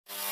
Assalamualaikum.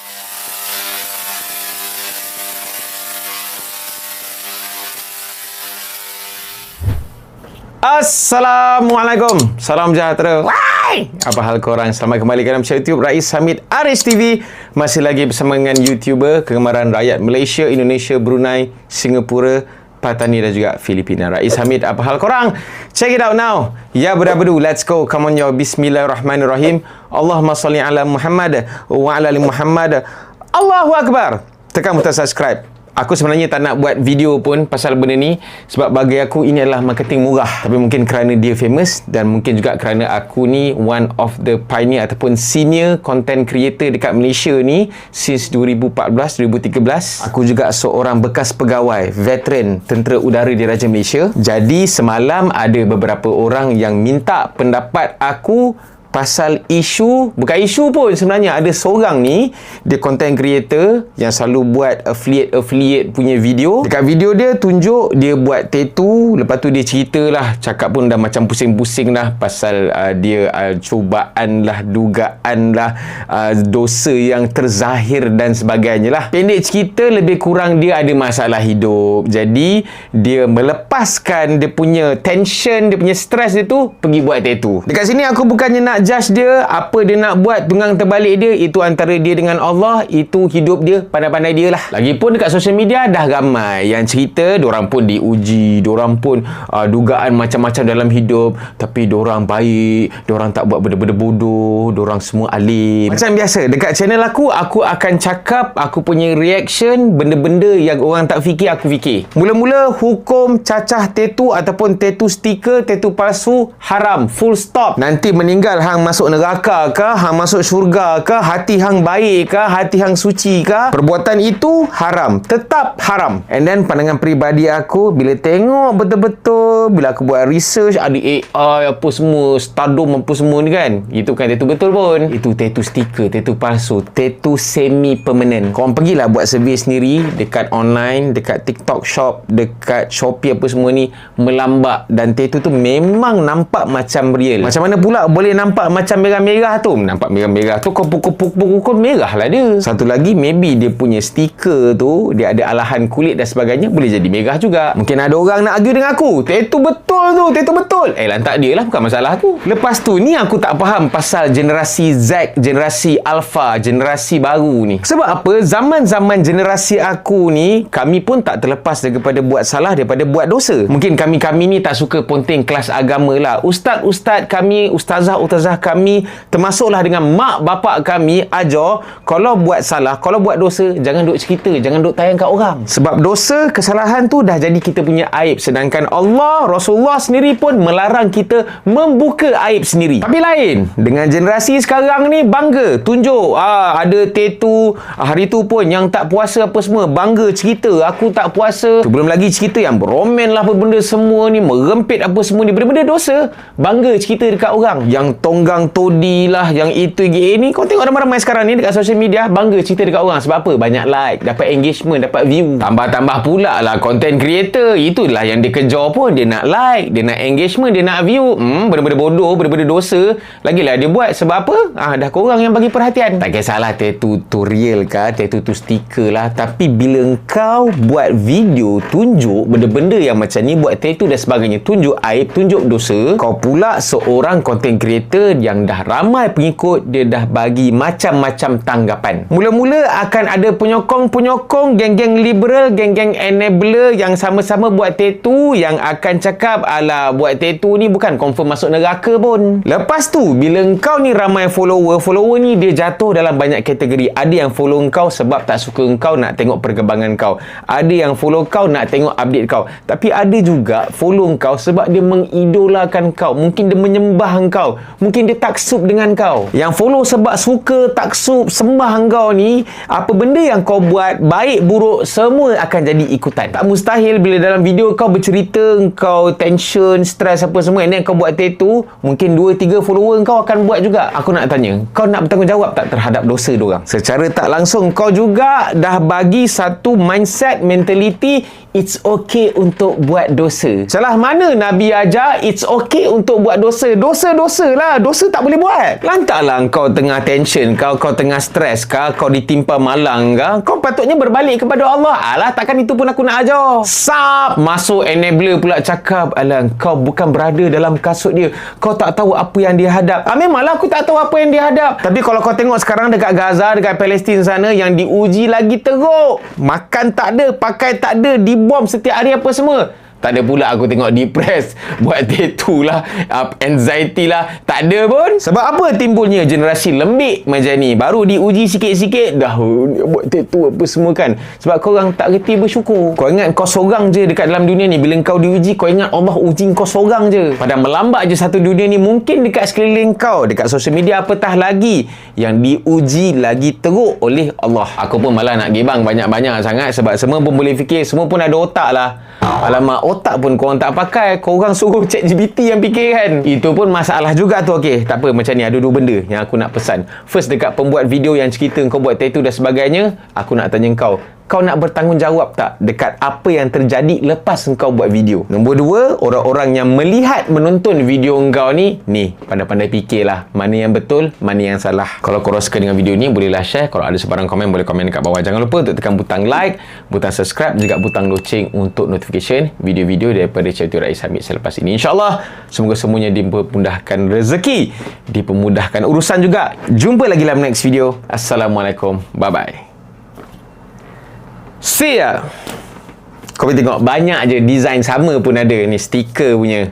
Salam sejahtera. Wai! Apa hal korang? Selamat kembali ke dalam channel YouTube Rais Hamid Aris TV. Masih lagi bersama dengan YouTuber kegemaran rakyat Malaysia, Indonesia, Brunei, Singapura, Patani dan juga Filipina. Rais Hamid, apa hal korang? Check it out now. Ya berabadu, let's go. Come on yo. Bismillahirrahmanirrahim. Allahumma salli ala Muhammad wa ala ali Muhammad. Allahu Akbar. Tekan butang subscribe. Aku sebenarnya tak nak buat video pun pasal benda ni sebab bagi aku ini adalah marketing murah. Tapi mungkin kerana dia famous dan mungkin juga kerana aku ni one of the pioneer ataupun senior content creator dekat Malaysia ni since 2014-2013. Aku juga seorang bekas pegawai, veteran Tentera Udara Diraja Malaysia. Jadi semalam ada beberapa orang yang minta pendapat aku pasal isu, bukan isu pun sebenarnya. Ada seorang ni, dia content creator yang selalu buat affiliate punya video. Dekat video dia tunjuk dia buat tattoo, lepas tu dia ceritalah, cakap pun dah macam pusing-pusing lah pasal dia cubaan lah, dugaan lah, dosa yang terzahir dan sebagainya lah. Pendek cerita, lebih kurang dia ada masalah hidup. Jadi dia melepaskan dia punya tension, dia punya stress dia tu, pergi buat tattoo. Dekat sini aku bukannya nak judge dia, apa dia nak buat, tunggang terbalik dia, itu antara dia dengan Allah, itu hidup dia, pandai-pandai dia lah. Lagipun dekat social media dah ramai yang cerita diorang pun diuji, diorang pun dugaan macam-macam dalam hidup, tapi diorang baik, diorang tak buat benda-benda bodoh, diorang semua alim. Macam biasa dekat channel aku akan cakap aku punya reaction benda-benda yang orang tak fikir, aku fikir. Mula-mula hukum cacah tattoo ataupun tattoo stiker, tattoo palsu haram, full stop. Nanti meninggal hang masuk neraka ke, hang masuk syurga ke, hati hang baik ke, hati hang suci ke, perbuatan itu haram, tetap haram. And then pandangan peribadi aku, bila tengok betul-betul, bila aku buat research, ada AI apa semua, stardom apa semua ni kan, itu kan tattoo betul pun, itu tattoo stiker, tattoo palsu, tattoo semi permanent. Korang pergilah buat survey sendiri dekat online, dekat TikTok shop, dekat Shopee apa semua ni, melambak. Dan tattoo tu memang nampak macam real. Macam mana pula boleh nampak macam merah-merah tu? Nampak merah-merah tu pukul merah lah dia. Satu lagi, maybe dia punya stiker tu dia ada alahan kulit dan sebagainya, boleh jadi merah juga. Mungkin ada orang nak argue dengan aku, tattoo betul tu, tattoo betul. Lantak dia lah, bukan masalah aku. Lepas tu ni aku tak faham pasal generasi Z, generasi Alpha, generasi baru ni. Sebab apa? Zaman-zaman generasi aku ni, kami pun tak terlepas daripada buat salah, daripada buat dosa. Mungkin kami ni tak suka ponteng kelas agama lah. Ustaz-ustaz kami, ustazah kami, termasuklah dengan mak bapak kami, ajar kalau buat salah, kalau buat dosa, jangan duk cerita, jangan duk tayang kat orang. Sebab dosa, kesalahan tu dah jadi kita punya aib. Sedangkan Allah, Rasulullah sendiri pun melarang kita membuka aib sendiri. Tapi lain dengan generasi sekarang ni, bangga tunjuk ada tattoo. Hari tu pun yang tak puasa apa semua, bangga cerita aku tak puasa. Tu belum lagi cerita yang beromen lah apa benda semua ni, merempit apa semua ni, benda-benda dosa, bangga cerita dekat orang. Yang tonggang todi lah, yang itu ni. Kau tengok ramai-ramai sekarang ni dekat social media, bangga cerita dekat orang. Sebab apa? Banyak like, dapat engagement, dapat view. Tambah-tambah pula lah content creator, itulah yang dia kejar pun. Dia nak like, dia nak engagement, dia nak view. Benda-benda bodoh, benda-benda dosa, lagilah dia buat. Sebab apa? Dah korang yang bagi perhatian. Tak kisahlah tattoo tu real ke, tattoo tu stiker lah, tapi bila kau buat video tunjuk benda-benda yang macam ni, buat tattoo dan sebagainya, tunjuk aib, tunjuk dosa, kau pula seorang content creator yang dah ramai pengikut, dia dah bagi macam-macam tanggapan. Mula-mula akan ada penyokong-penyokong, geng-geng liberal, geng-geng enabler yang sama-sama buat tattoo, yang akan cakap, alah buat tattoo ni bukan confirm masuk neraka pun. Lepas tu bila engkau ni ramai follower ni dia jatuh dalam banyak kategori. Ada yang follow engkau sebab tak suka engkau, nak tengok perkembangan kau. Ada yang follow kau nak tengok update kau. Tapi ada juga follow engkau sebab dia mengidolakan kau, mungkin dia menyembah engkau, mungkin dia taksub dengan kau. Yang follow sebab suka, taksub, sembah engkau ni, apa benda yang kau buat, baik buruk, semua akan jadi ikutan. Tak mustahil bila dalam video kau bercerita, kau tension, stres apa semua, and then kau buat tattoo, mungkin 2-3 follower kau akan buat juga. Aku nak tanya, kau nak bertanggungjawab tak terhadap dosa diorang? Secara tak langsung kau juga dah bagi satu mindset, mentality, it's okay untuk buat dosa. Salah mana Nabi ajar it's okay untuk buat dosa? Dosa-dosa lah. Dosa tak boleh buat. Lantaklah kau tengah tension kau tengah stres kau ditimpa malang kau patutnya berbalik kepada Allah. Alah, takkan itu pun aku nak ajar. Sap, masuk enabler pula cakap, alah, kau bukan berada dalam kasut dia. Kau tak tahu apa yang dia hadap. Memanglah aku tak tahu apa yang dia hadap. Tapi kalau kau tengok sekarang dekat Gaza, dekat Palestin sana, yang diuji lagi teruk. Makan tak ada, pakai tak ada, dibom setiap hari apa semua. Tak ada pula aku tengok depressed, buat tattoo lah, anxiety lah. Tak ada pun. Sebab apa timbulnya generasi lembik macam ni? Baru diuji sikit-sikit, dah buat tattoo apa semua kan. Sebab korang tak reti bersyukur. Kau ingat kau seorang je dekat dalam dunia ni. Bila kau diuji, kau ingat Allah uji kau seorang je. Padahal melambat je satu dunia ni. Mungkin dekat sekeliling kau, dekat social media apatah lagi, yang diuji lagi teruk oleh Allah. Aku pun malah nak gibang banyak-banyak sangat. Sebab semua pun boleh fikir, semua pun ada otak lah. Alamak, otak pun korang tak pakai. Korang suruh ChatGPT yang fikir kan. Itu pun masalah juga tu. Okey, tak apa, macam ni ada dua benda yang aku nak pesan. First, dekat pembuat video yang cerita kau buat tattoo dan sebagainya, aku nak tanya kau nak bertanggungjawab tak dekat apa yang terjadi lepas kau buat video? Nombor dua, orang-orang yang melihat menonton video kau ni pandai-pandai fikirlah mana yang betul, mana yang salah. Kalau korang suka dengan video ni, bolehlah share. Kalau ada sebarang komen, boleh komen dekat bawah. Jangan lupa untuk tekan butang like, butang subscribe, juga butang loceng untuk notification video-video daripada Channel Rais Hamid selepas ini. InsyaAllah, semoga semuanya dipermudahkan rezeki, dipermudahkan urusan juga. Jumpa lagi dalam next video. Assalamualaikum. Bye-bye. See ya. Kau boleh tengok banyak je design sama pun ada ni, stiker punya.